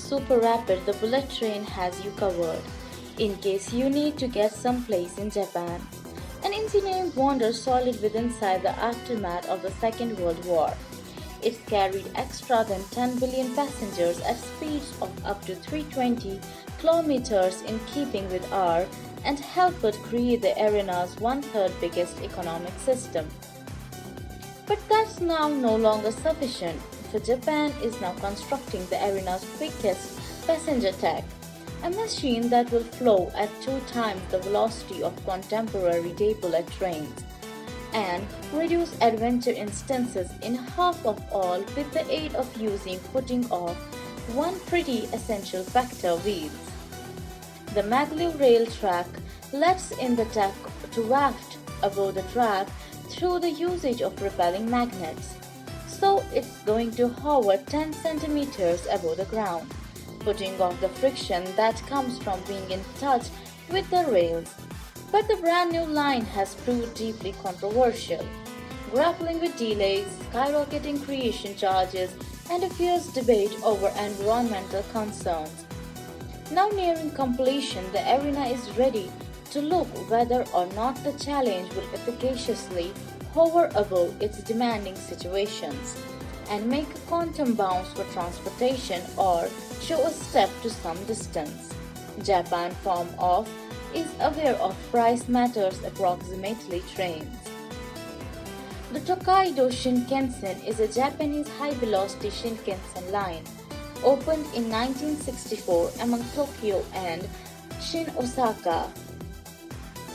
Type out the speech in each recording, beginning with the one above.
super rapid, the bullet train has you covered. In case you need to get someplace in Japan. An engineering wonder solid within inside the aftermath of the Second World War. It carried extra than 10 billion passengers at speeds of up to 320 kilometers in keeping with R and helped create the arena's one-third biggest economic system. But that's now no longer sufficient, for Japan is now constructing the arena's quickest passenger tech, a machine that will flow at 2 times the velocity of contemporary day bullet trains and reduce adventure instances in half of all with the aid of using putting off one pretty essential factor: wheels. The maglev rail track lets in the tech to waft above the track through the usage of repelling magnets. So it's going to hover 10 centimeters above the ground, putting off the friction that comes from being in touch with the rails. But the brand new line has proved deeply controversial, grappling with delays, skyrocketing creation charges, and a fierce debate over environmental concerns. Now nearing completion, the arena is ready to look whether or not the challenge will efficaciously hover above its demanding situations and make a quantum bounce for transportation or show a step to some distance. Japan form of is aware of price matters approximately trains. The Tokaido Shinkansen is a Japanese high-velocity Shinkansen line, opened in 1964 among Tokyo and Shin Osaka.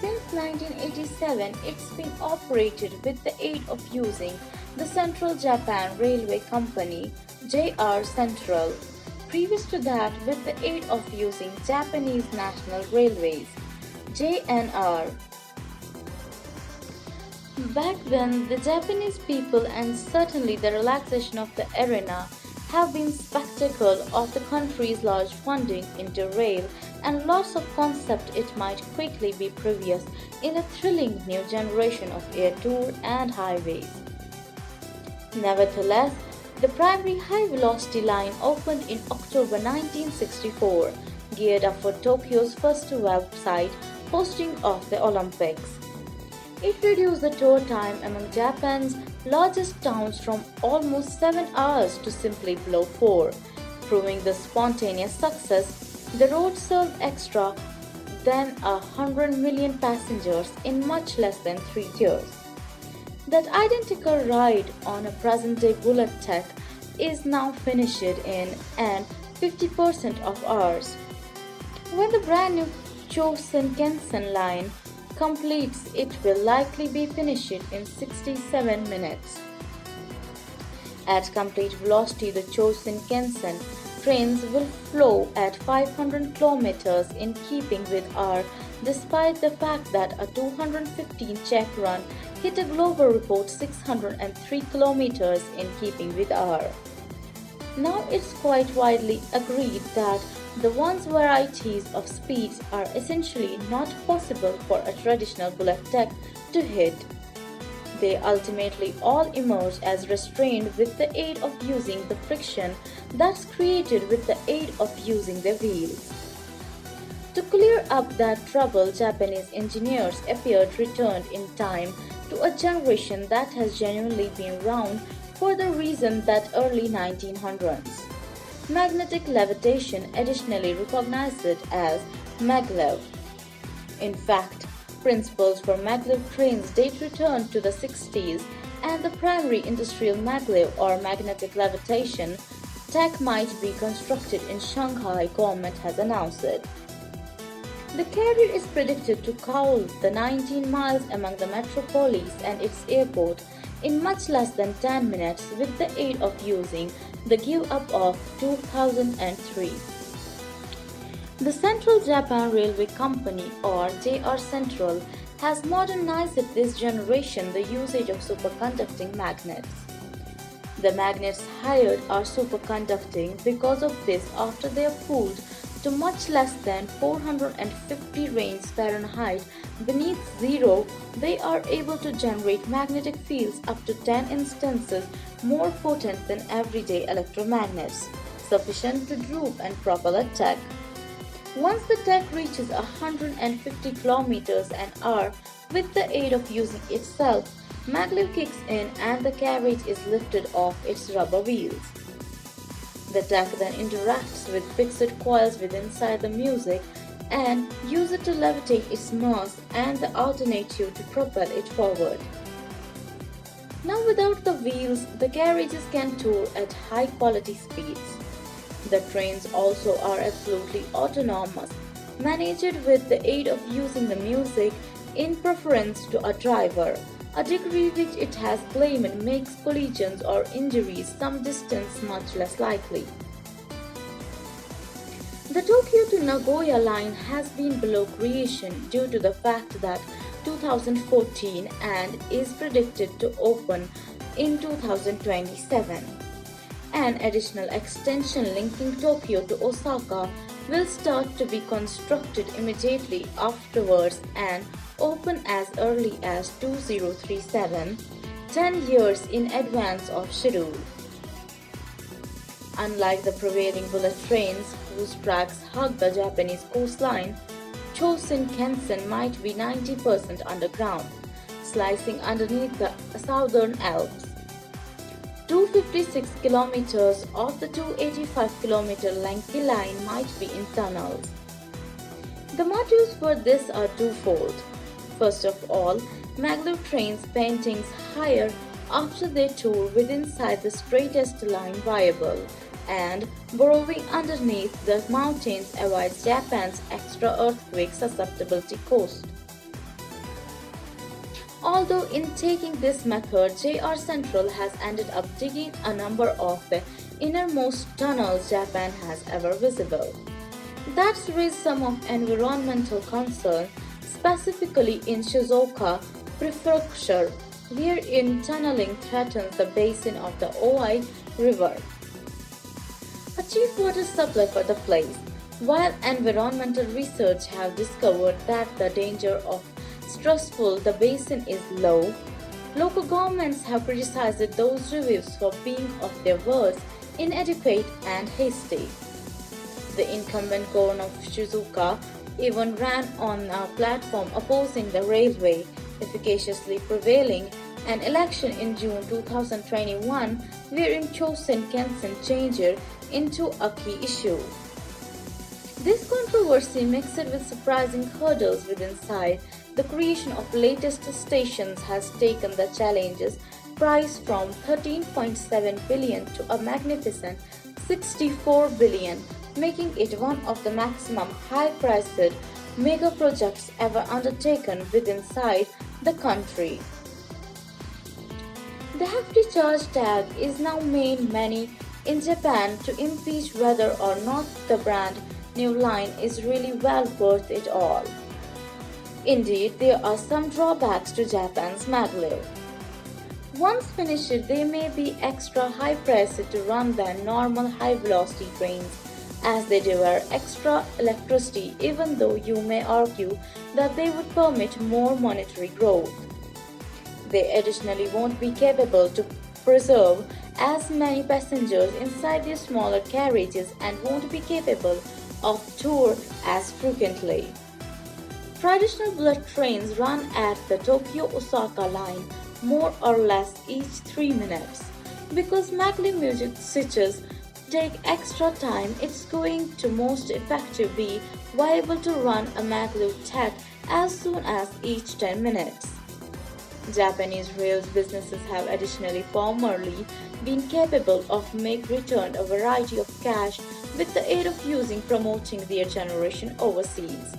Since 1987, it's been operated with the aid of using the Central Japan Railway Company (JR Central). Previous to that, with the aid of using Japanese National Railways (JNR). Back then, the Japanese people and certainly the relaxation of the arena have been spectacle of the country's large funding into rail and lots of concept it might quickly be previous in a thrilling new generation of air tour and highways. Nevertheless, the primary high-velocity line opened in October 1964, geared up for Tokyo's first website hosting of the Olympics. It reduced the tour time among Japan's largest towns from almost 7 hours to simply below 4, proving the spontaneous success. The road served extra than 100 million passengers in much less than 3 years. That identical ride on a present-day bullet tech is now finished in an 50% of hours. When the brand new Shinkansen line completes, it will likely be finished in 67 minutes. At complete velocity, the Shinkansen trains will flow at 500 kilometers in keeping with R, despite the fact that a 215 check run hit a global report 603 kilometers in keeping with R. Now it's quite widely agreed that the one's varieties of speeds are essentially not possible for a traditional bullet tech to hit. They ultimately all emerge as restrained with the aid of using the friction that's created with the aid of using the wheels. To clear up that trouble, Japanese engineers appeared returned in time to a generation that has genuinely been around for the reason that early 1900s. Magnetic levitation, additionally recognized as maglev. In fact, principles for maglev trains date return to the 60s, and the primary industrial maglev or magnetic levitation tech might be constructed in Shanghai, government has announced it. The carrier is predicted to cowl the 19 miles among the metropolis and its airport in much less than 10 minutes with the aid of using the give-up of 2003. The Central Japan Railway Company or JR Central has modernized this generation the usage of superconducting magnets. The magnets hired are superconducting because of this after they are cooled to much less than 450 range Fahrenheit beneath zero, they are able to generate magnetic fields up to 10 instances more potent than everyday electromagnets. sufficient to droop and propel a tech. Once the tech reaches 150 kilometers an hour, with the aid of using itself, maglev kicks in and the carriage is lifted off its rubber wheels. The tech then interacts with fixed coils within inside the music and use it to levitate its mass and the alternative to propel it forward. Now without the wheels, the carriages can tour at high quality speeds. The trains also are absolutely autonomous, managed with the aid of using the music in preference to a driver, a degree which it has claimed makes collisions or injuries some distance much less likely. The Tokyo to Nagoya line has been below creation due to the fact that 2014 and is predicted to open in 2027. An additional extension linking Tokyo to Osaka will start to be constructed immediately afterwards and open as early as 2037, 10 years in advance of schedule. Unlike the prevailing bullet trains whose tracks hug the Japanese coastline, Shinkansen might be 90% underground, slicing underneath the Southern Alps. 256 kilometers of the 285-kilometer lengthy line might be in tunnels. The motives for this are twofold. First of all, maglev trains paintings higher after they tour with inside the straightest line viable, and burrowing underneath the mountains avoids Japan's extra earthquake susceptibility coast. Although in taking this method, JR Central has ended up digging a number of the innermost tunnels Japan has ever visible. That's raised some of environmental concern, specifically in Shizuoka Prefecture, wherein tunneling threatens the basin of the Oi River, a chief water supply for the place. While environmental research have discovered that the danger of stressful the basin is low, local governments have criticized those reviews for being of their words inadequate and hasty. The incumbent governor of Shizuoka even ran on a platform opposing the railway, efficaciously prevailing an election in June 2021 wherein Shinkansen changed into a key issue. This controversy, mixed with surprising hurdles within inside the creation of latest stations, has taken the challenge's price from 13.7 billion to a magnificent 64 billion, making it one of the maximum high-priced mega projects ever undertaken within inside the country. The hefty charge tag is now made many in Japan to impeach whether or not the brand new line is really well worth it all. Indeed, there are some drawbacks to Japan's maglev. Once finished, they may be extra high priced to run than normal high velocity trains, as they devour extra electricity, even though you may argue that they would permit more monetary growth. They additionally won't be capable to preserve as many passengers inside their smaller carriages and won't be capable of tour as frequently. Traditional bullet trains run at the Tokyo-Osaka line more or less each 3 minutes. Because maglev music switches take extra time, it's going to most effective be viable to run a maglev tech as soon as each 10 minutes. Japanese rails businesses have additionally formerly been capable of make returned a variety of cash with the aid of using promoting their generation overseas.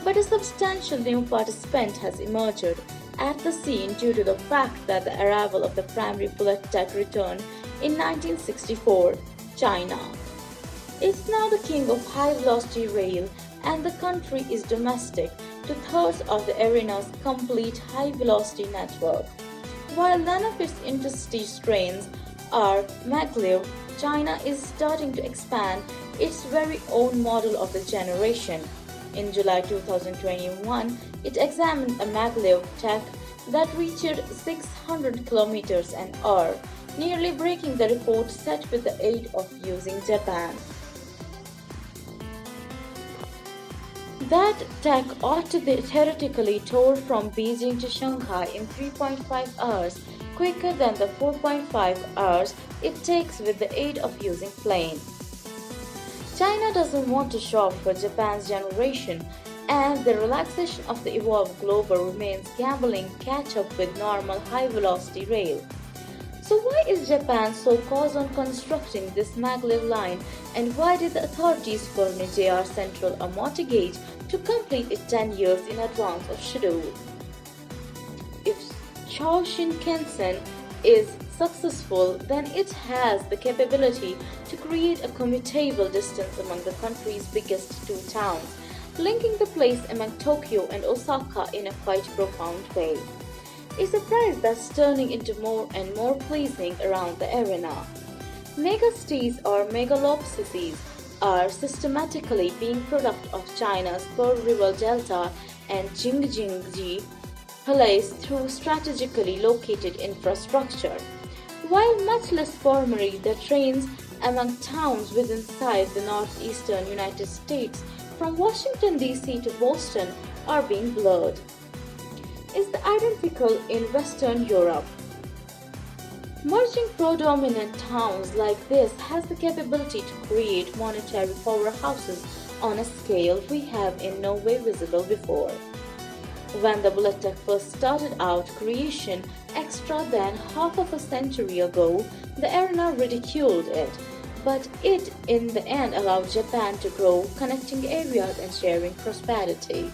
But a substantial new participant has emerged at the scene due to the fact that the arrival of the primary bullet tech returned in 1964, China. It's now the king of high-velocity rail, and the country is domestic to thirds of the arena's complete high-velocity network. While none of its intercity trains are maglev, China is starting to expand its very own model of the generation. In July 2021, it examined a maglev tech that reached 600 kilometers an hour, nearly breaking the record set with the aid of using Japan. That tech ought to be theoretically tore from Beijing to Shanghai in 3.5 hours, quicker than the 4.5 hours it takes with the aid of using plane. China doesn't want to shop for Japan's generation, and the relaxation of the evolved globe remains gambling catch up with normal high velocity rail. So why is Japan so caused on constructing this maglev line, and why did the authorities furnish JR Central a mortgage to complete it 10 years in advance of schedule? If Shinkansen is successful, then it has the capability to create a commutable distance among the country's biggest two towns, linking the place among Tokyo and Osaka in a quite profound way. A surprise that's turning into more and more pleasing around the arena. Megacities or megalopsises are systematically being product of China's Pearl River Delta and Jingjingji Palace through strategically located infrastructure. While much less formally, the trains among towns within the northeastern United States from Washington D.C. to Boston are being blurred. Is identical in Western Europe. Merging predominant towns like this has the capability to create monetary powerhouses on a scale we have in no way visible before. When the bullet tech first started out creation extra than half of a century ago, the arena ridiculed it, but it in the end allowed Japan to grow, connecting areas and sharing prosperity.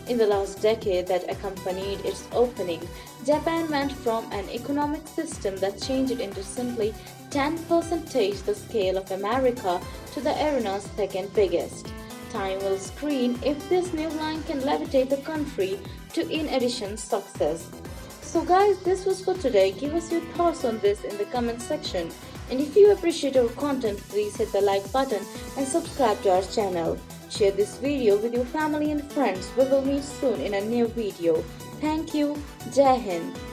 In the last decade that accompanied its opening, Japan went from an economic system that changed it into simply 10% the scale of America to the arena's second biggest. Time will screen if this new line can levitate the country to in addition success. So guys, this was for today. Give us your thoughts on this in the comment section. And if you appreciate our content, please hit the like button and subscribe to our channel. Share this video with your family and friends. We will meet soon in a new video. Thank you. Jai Hind.